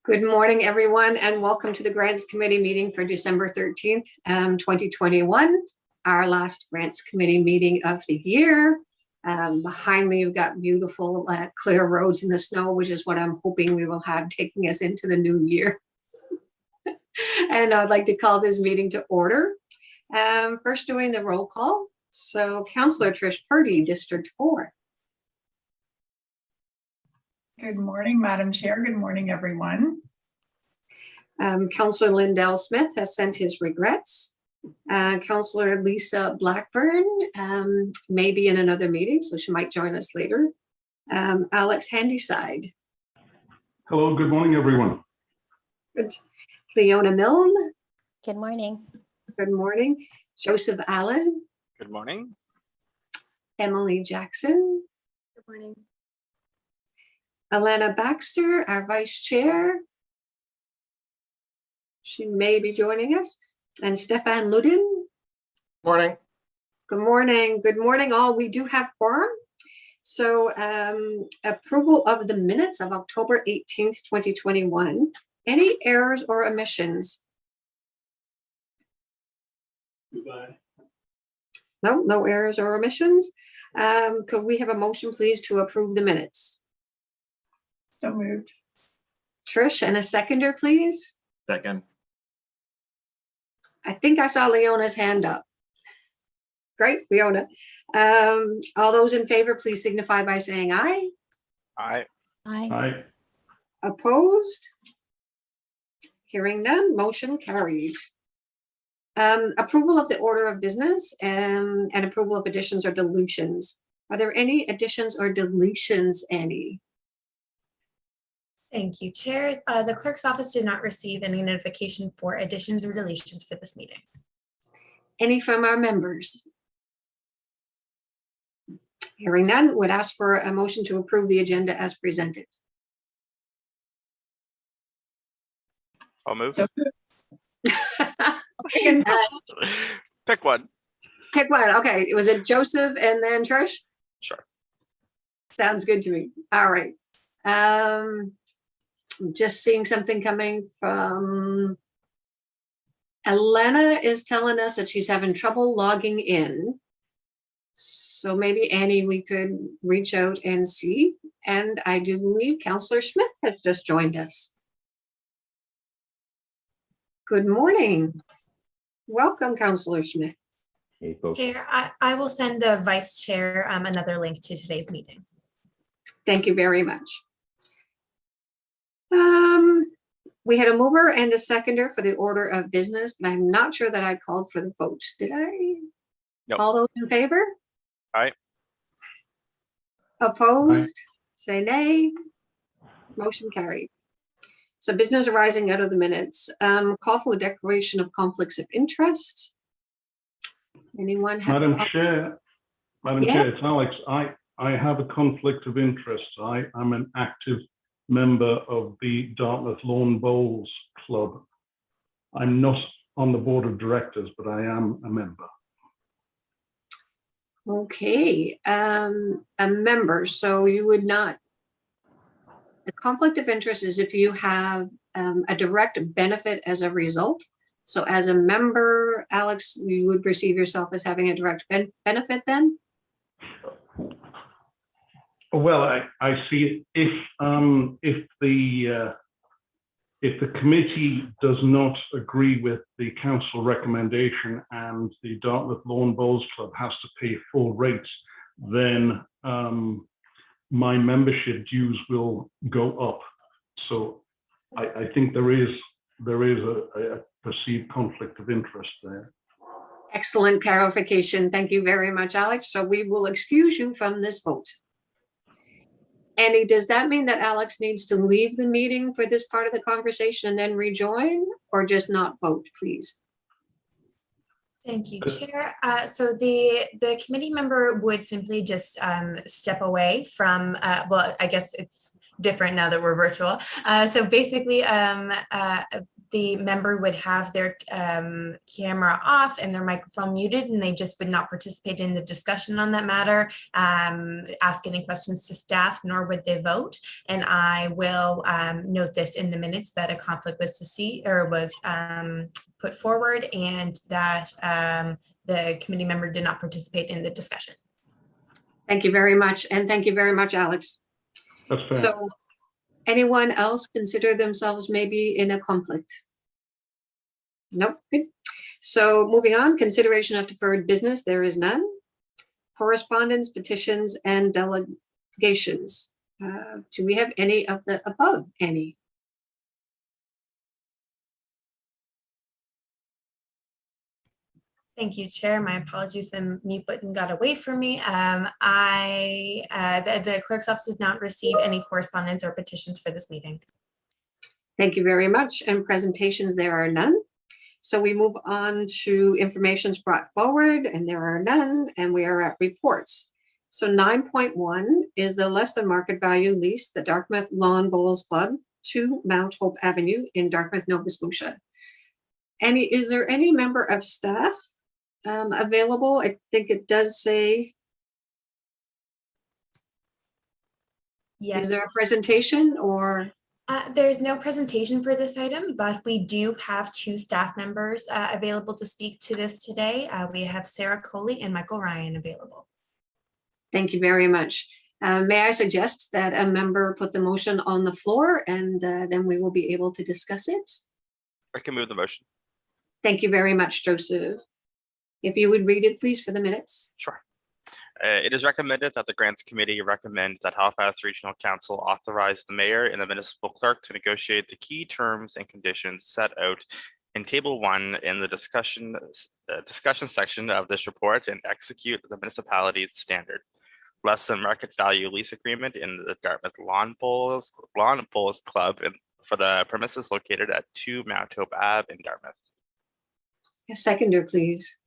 Good morning, everyone, and welcome to the Grants Committee meeting for December 13th, 2021, our last Grants Committee meeting of the year. Behind me, you've got beautiful clear roads in the snow, which is what I'm hoping we will have taking us into the new year. And I'd like to call this meeting to order. First doing the roll call. So Councillor Trish Purdy, District 4. Good morning, Madam Chair. Good morning, everyone. Councillor Lindell Smith has sent his regrets. Councillor Lisa Blackburn may be in another meeting, so she might join us later. Alex Handyside. Hello, good morning, everyone. Good. Leona Milne. Good morning. Good morning. Joseph Allen. Good morning. Emily Jackson. Good morning. Alana Baxter, our Vice Chair. She may be joining us. And Stefan Ludin. Morning. Good morning. Good morning, all. We do have quorum. So approval of the minutes of October 18th, 2021. Any errors or omissions? Goodbye. No errors or omissions. Could we have a motion, please, to approve the minutes? So moved. Trish, and a seconder, please. Second. I think I saw Leona's hand up. Great, Leona. All those in favor, please signify by saying aye. Aye. Hi. Hi. Opposed? Hearing none, motion carried. Approval of the order of business and approval of additions or deletions. Are there any additions or deletions, Annie? Thank you, Chair. The clerk's office did not receive any notification for additions or deletions for this meeting. Any from our members? Hearing none, would ask for a motion to approve the agenda as presented. I'll move. So Pick one. Pick one. Okay, was it Joseph and then Trish? Sure. Sounds good to me. All right. Just seeing something coming from Elena is telling us that she's having trouble logging in. So maybe Annie, we could reach out and see. And I do believe Councillor Smith has just joined us. Good morning. Welcome, Councillor Smith. Hey, folks. Chair, I will send the Vice Chair another link to today's meeting. Thank you very much. We had a mover and a seconder for the order of business, but I'm not sure that I called for the vote. Did I? Nope. All those in favor? Aye. Opposed? Say nay. Motion carried. So business arising out of the minutes. Call for the declaration of conflicts of interest. Anyone have? Madam Chair, Yeah. Chair, it's Alex. I have a conflict of interest. I am an active member of the Dartmouth Lawn Bowls Club. I'm not on the board of directors, but I am a member. Okay, a member, so you would not, the conflict of interest is if you have a direct benefit as a result. So as a member, Alex, you would perceive yourself as having a direct benefit then? Well, I see if the committee does not agree with the council recommendation and the Dartmouth Lawn Bowls Club has to pay full rates, then my membership dues will go up. So I think there is a perceived conflict of interest there. Excellent clarification. Thank you very much, Alex. So we will excuse you from this vote. Annie, does that mean that Alex needs to leave the meeting for this part of the conversation and then rejoin, or just not vote, please? Thank you, Chair. So the committee member would simply just step away from, well, I guess it's different now that we're virtual. So basically, the member would have their camera off and their microphone muted, and they just would not participate in the discussion on that matter, ask any questions to staff, nor would they vote. And I will note this in the minutes that a conflict was put forward, and that the committee member did not participate in the discussion. Thank you very much. And thank you very much, Alex. That's fair. So anyone else consider themselves maybe in a conflict? Nope. Good. So moving on, consideration of deferred business, there is none. Correspondence, petitions, and delegations. Do we have any of the above? Any? Thank you, Chair. My apologies, the mute button got away from me. The clerk's office did not receive any correspondence or petitions for this meeting. Thank you very much. And presentations, there are none. So we move on to informations brought forward, and there are none, and we are at reports. So 9.1 is the less than market value lease, the Dartmouth Lawn Bowls Club to Mount Hope Avenue in Dartmouth, Nova Scotia. Is there any member of staff available? I think it does say. Yes. Is there a presentation or? There's no presentation for this item, but we do have two staff members available to speak to this today. We have Sarah Coley and Michael Ryan available. Thank you very much. May I suggest that a member put the motion on the floor, and then we will be able to discuss it. I can move the motion. Thank you very much, Joseph. If you would read it, please, for the minutes. Sure. It is recommended that the Grants Committee recommend that Halifax Regional Council authorize the mayor and the municipal clerk to negotiate the key terms and conditions set out in Table 1 in the discussion section of this report and execute the municipality's standard less than market value lease agreement in the Dartmouth Lawn Bowls Club for the premises located at 2 Mount Hope Ave in Dartmouth. A seconder, please.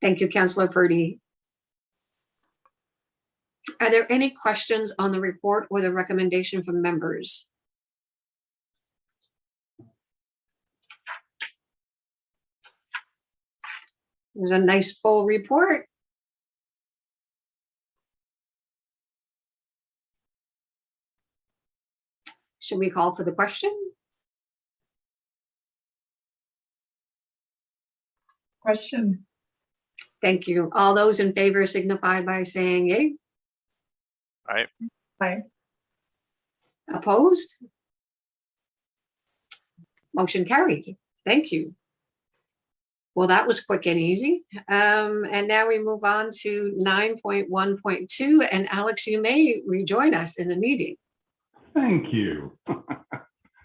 Thank you, Councillor Purdy. Are there any questions on the report or the recommendation from members? There's a nice full report. Should we call for the question? Question. Thank you. All those in favor signify by saying yay. Aye. Aye. Opposed? Motion carried. Thank you. Well, that was quick and easy. And now we move on to 9.1.2. And Alex, you may rejoin us in the meeting. Thank you.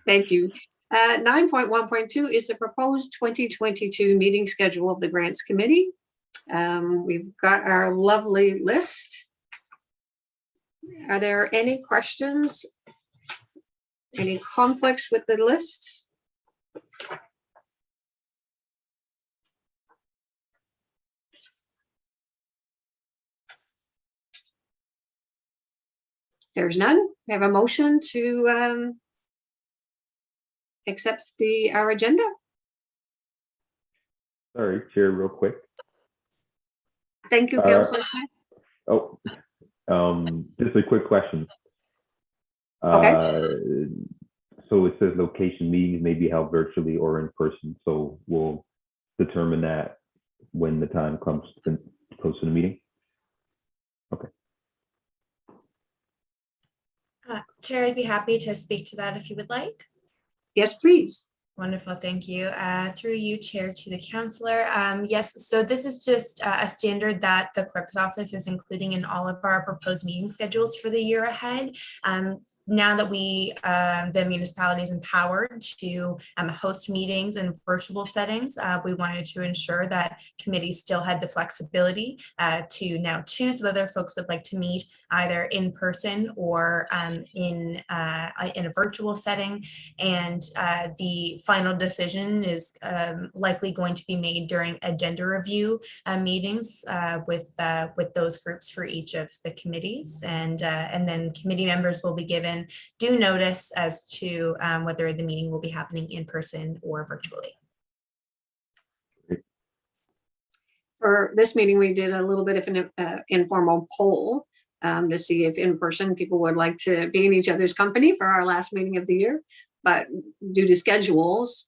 Thank you. 9.1.2 is the proposed 2022 meeting schedule of the Grants Committee. We've got our lovely list. Are there any questions? Any conflicts with the list? There's none. We have a motion to accept our agenda. Sorry, Chair, real quick. Thank you, Councillor. Oh, just a quick question. Okay. So it says location meetings may be held virtually or in person. So we'll determine that when the time comes to the meeting. Okay. Chair, I'd be happy to speak to that if you would like. Yes, please. Wonderful, thank you. Through you, Chair, to the Councillor. Yes, so this is just a standard that the Clerk's Office is including in all of our proposed meeting schedules for the year ahead. now that the municipality is empowered to host meetings in virtual settings, we wanted to ensure that committees still had the flexibility to now choose whether folks would like to meet either in person or in a virtual setting. And the final decision is likely going to be made during agenda review meetings with those groups for each of the committees, and then committee members will be given due notice as to whether the meeting will be happening in person or virtually. For this meeting, we did a little bit of an informal poll to see if in person people would like to be in each other's company for our last meeting of the year. But due to schedules,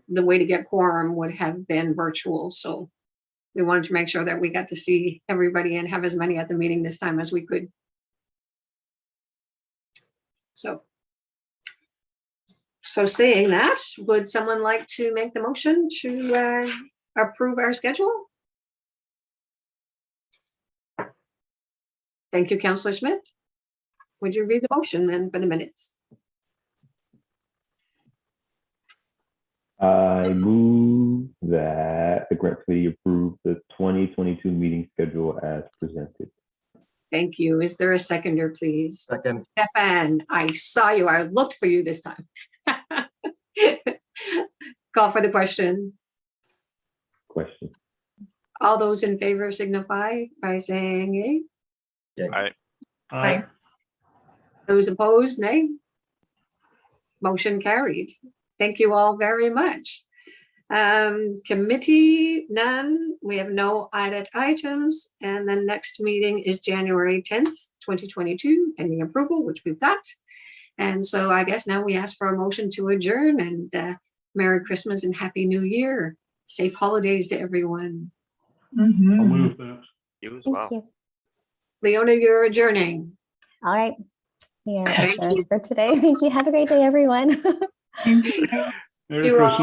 the way to get quorum would have been virtual. So we wanted to make sure that we got to see everybody and have as many at the meeting this time as we could. So saying that, would someone like to make the motion to approve our schedule? Thank you, Councillor Smith. Would you read the motion then for the minutes? I move that the grant committee approve the 2022 meeting schedule as presented. Thank you. Is there a seconder, please? Second. Stefan, I saw you. I looked for you this time. Call for the question. Question. All those in favor signify by saying yay. Aye. Those opposed, nay. Motion carried. Thank you all very much. Committee, none. We have no added items. And the next meeting is January 10th, 2022, pending approval, which we've got. And so I guess now we ask for a motion to adjourn, and Merry Christmas and Happy New Year. Safe holidays to everyone. I'll Mhm. move that. You as Thank well. you. Leona, you're adjourning. All right. We are Thank adjourned you. for today. Thank you. Have a great day, everyone. Thank you. Merry You all. Christmas.